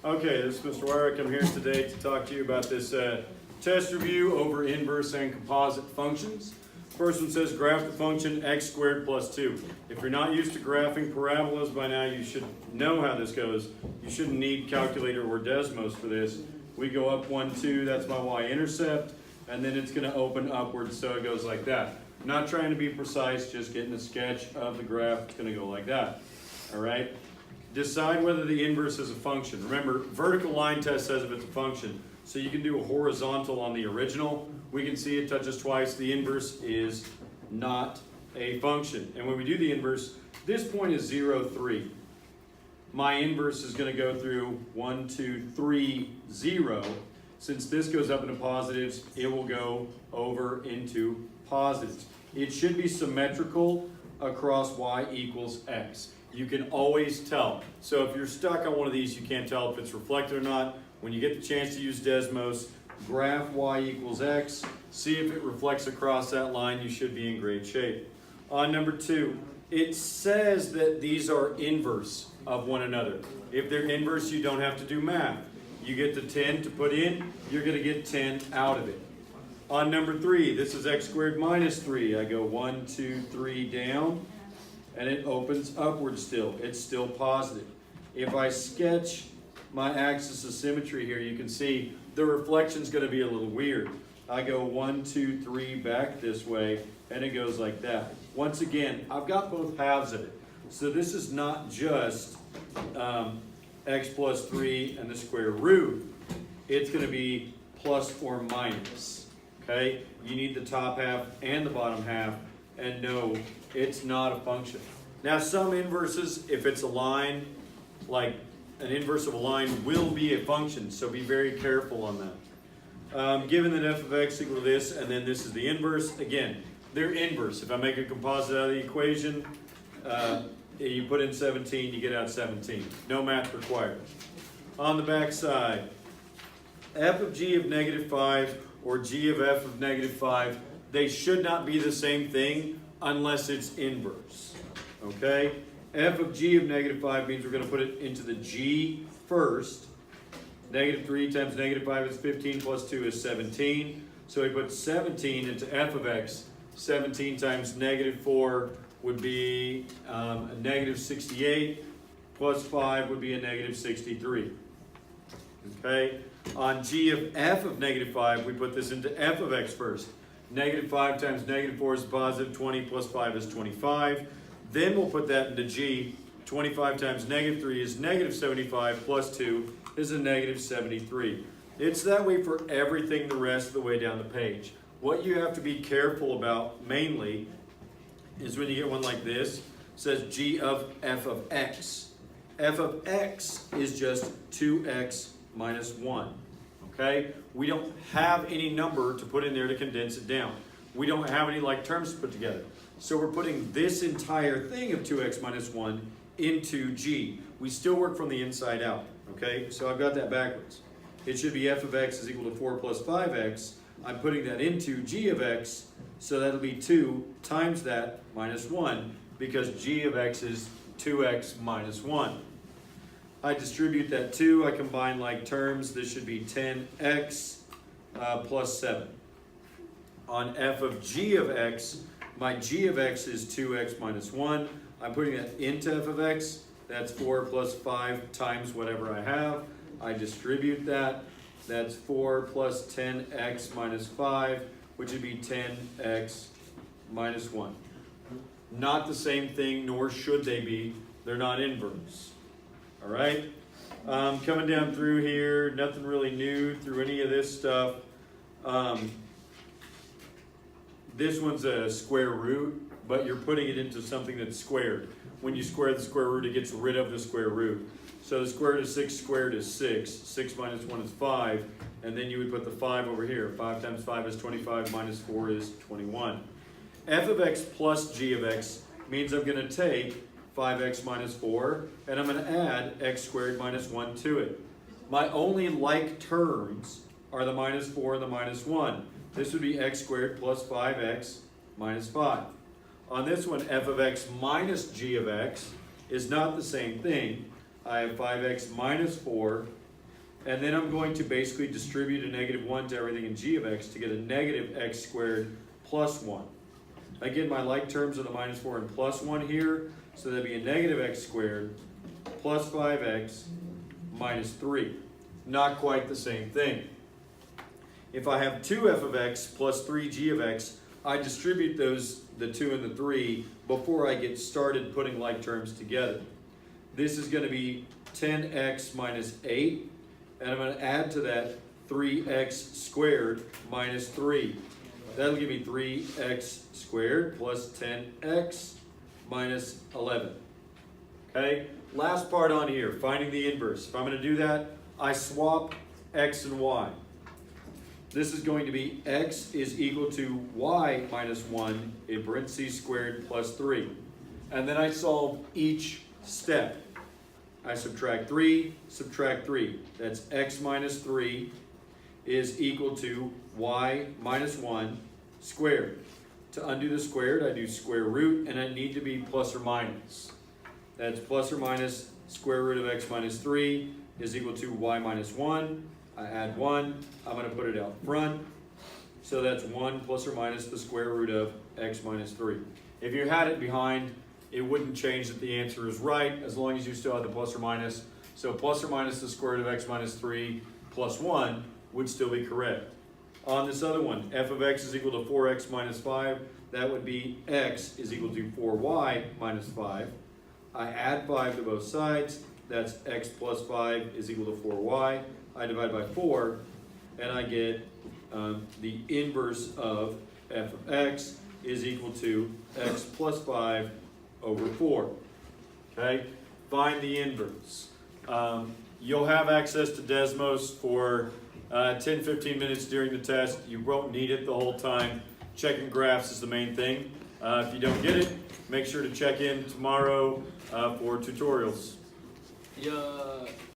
Okay, this is Mr. Wyrick. I'm here today to talk to you about this test review over inverse and composite functions. First one says graph the function x squared plus 2. If you're not used to graphing parabolas by now, you should know how this goes. You shouldn't need calculator or Desmos for this. We go up 1, 2, that's my y-intercept, and then it's going to open upwards, so it goes like that. I'm not trying to be precise, just getting a sketch of the graph. It's going to go like that. All right? Decide whether the inverse is a function. Remember, vertical line test says if it's a function. So you can do a horizontal on the original. We can see it touches twice. The inverse is not a function. And when we do the inverse, this point is 0, 3. My inverse is going to go through 1, 2, 3, 0. Since this goes up into positives, it will go over into positives. It should be symmetrical across y equals x. You can always tell. So if you're stuck on one of these, you can't tell if it's reflected or not. When you get the chance to use Desmos, graph y equals x, see if it reflects across that line. You should be in great shape. On number 2, it says that these are inverse of one another. If they're inverse, you don't have to do math. You get the 10 to put in, you're going to get 10 out of it. On number 3, this is x squared minus 3. I go 1, 2, 3 down, and it opens upward still. It's still positive. If I sketch my axis of symmetry here, you can see the reflection is going to be a little weird. I go 1, 2, 3 back this way, and it goes like that. Once again, I've got both halves of it. So this is not just x plus 3 and the square root. It's going to be plus or minus. Okay? You need the top half and the bottom half, and no, it's not a function. Now some inverses, if it's a line, like an inverse of a line will be a function, so be very careful on that. Given that f of x equal to this, and then this is the inverse, again, they're inverse. If I make a composite out of the equation, you put in 17, you get out 17. No math required. On the back side, f of g of negative 5 or g of f of negative 5, they should not be the same thing unless it's inverse. Okay? F of g of negative 5 means we're going to put it into the g first. Negative 3 times negative 5 is 15 plus 2 is 17. So we put 17 into f of x. 17 times negative 4 would be a negative 68. Plus 5 would be a negative 63. Okay? On g of f of negative 5, we put this into f of x first. Negative 5 times negative 4 is positive 20 plus 5 is 25. Then we'll put that into g. 25 times negative 3 is negative 75 plus 2 is a negative 73. It's that way for everything the rest of the way down the page. What you have to be careful about mainly is when you get one like this, it says g of f of x. F of x is just 2x minus 1. Okay? We don't have any number to put in there to condense it down. We don't have any like terms to put together. So we're putting this entire thing of 2x minus 1 into g. We still work from the inside out. Okay? So I've got that backwards. It should be f of x is equal to 4 plus 5x. I'm putting that into g of x, so that'll be 2 times that minus 1, because g of x is 2x minus 1. I distribute that 2, I combine like terms, this should be 10x plus 7. On f of g of x, my g of x is 2x minus 1. I'm putting that into f of x, that's 4 plus 5 times whatever I have. I distribute that, that's 4 plus 10x minus 5, which would be 10x minus 1. Not the same thing, nor should they be. They're not inverse. All right, coming down through here, nothing really new through any of this stuff. This one's a square root, but you're putting it into something that's squared. When you square the square root, it gets rid of the square root. So the square root of 6 squared is 6. 6 minus 1 is 5. And then you would put the 5 over here. 5 times 5 is 25 minus 4 is 21. F of x plus g of x means I'm going to take 5x minus 4, and I'm going to add x squared minus 1 to it. My only like terms are the minus 4 and the minus 1. This would be x squared plus 5x minus 5. On this one, f of x minus g of x is not the same thing. I have 5x minus 4 And then I'm going to basically distribute a -1 to everything in g of x to get a negative x squared plus 1. Again, my like terms are the -4 and +1 here, so that'd be a negative x squared plus 5x minus 3. Not quite the same thing. If I have 2f of x plus 3g of x, I distribute those, the 2 and the 3, before I get started putting like terms together. This is going to be 10x minus 8, and I'm going to add to that 3x squared minus 3. That'll give me 3x squared plus 10x minus 11. Okay, last part on here, finding the inverse. If I'm going to do that, I swap x and y. This is going to be x is equal to y minus 1 in parentheses squared plus 3. And then I solve each step. I subtract 3, subtract 3. That's x minus 3 is equal to y minus 1 squared. To undo the squared, I do square root, and I need to be plus or minus. That's plus or minus square root of x minus 3 is equal to y minus 1. I add 1. I'm going to put it out front. So that's 1 plus or minus the square root of x minus 3. If you had it behind, it wouldn't change that the answer is right as long as you still had the plus or minus. So plus or minus the square root of x minus 3 plus 1 would still be correct. On this other one, f of x is equal to 4x minus 5. That would be x is equal to 4y minus 5. I add 5 to both sides. That's x plus 5 is equal to 4y. I divide by 4, and I get the inverse of f of x is equal to x plus 5 over 4. Okay? Find the inverse. You'll have access to Desmos for 10-15 minutes during the test. You won't need it the whole time. Checking graphs is the main thing. If you don't get it, make sure to check in tomorrow for tutorials. Yeah.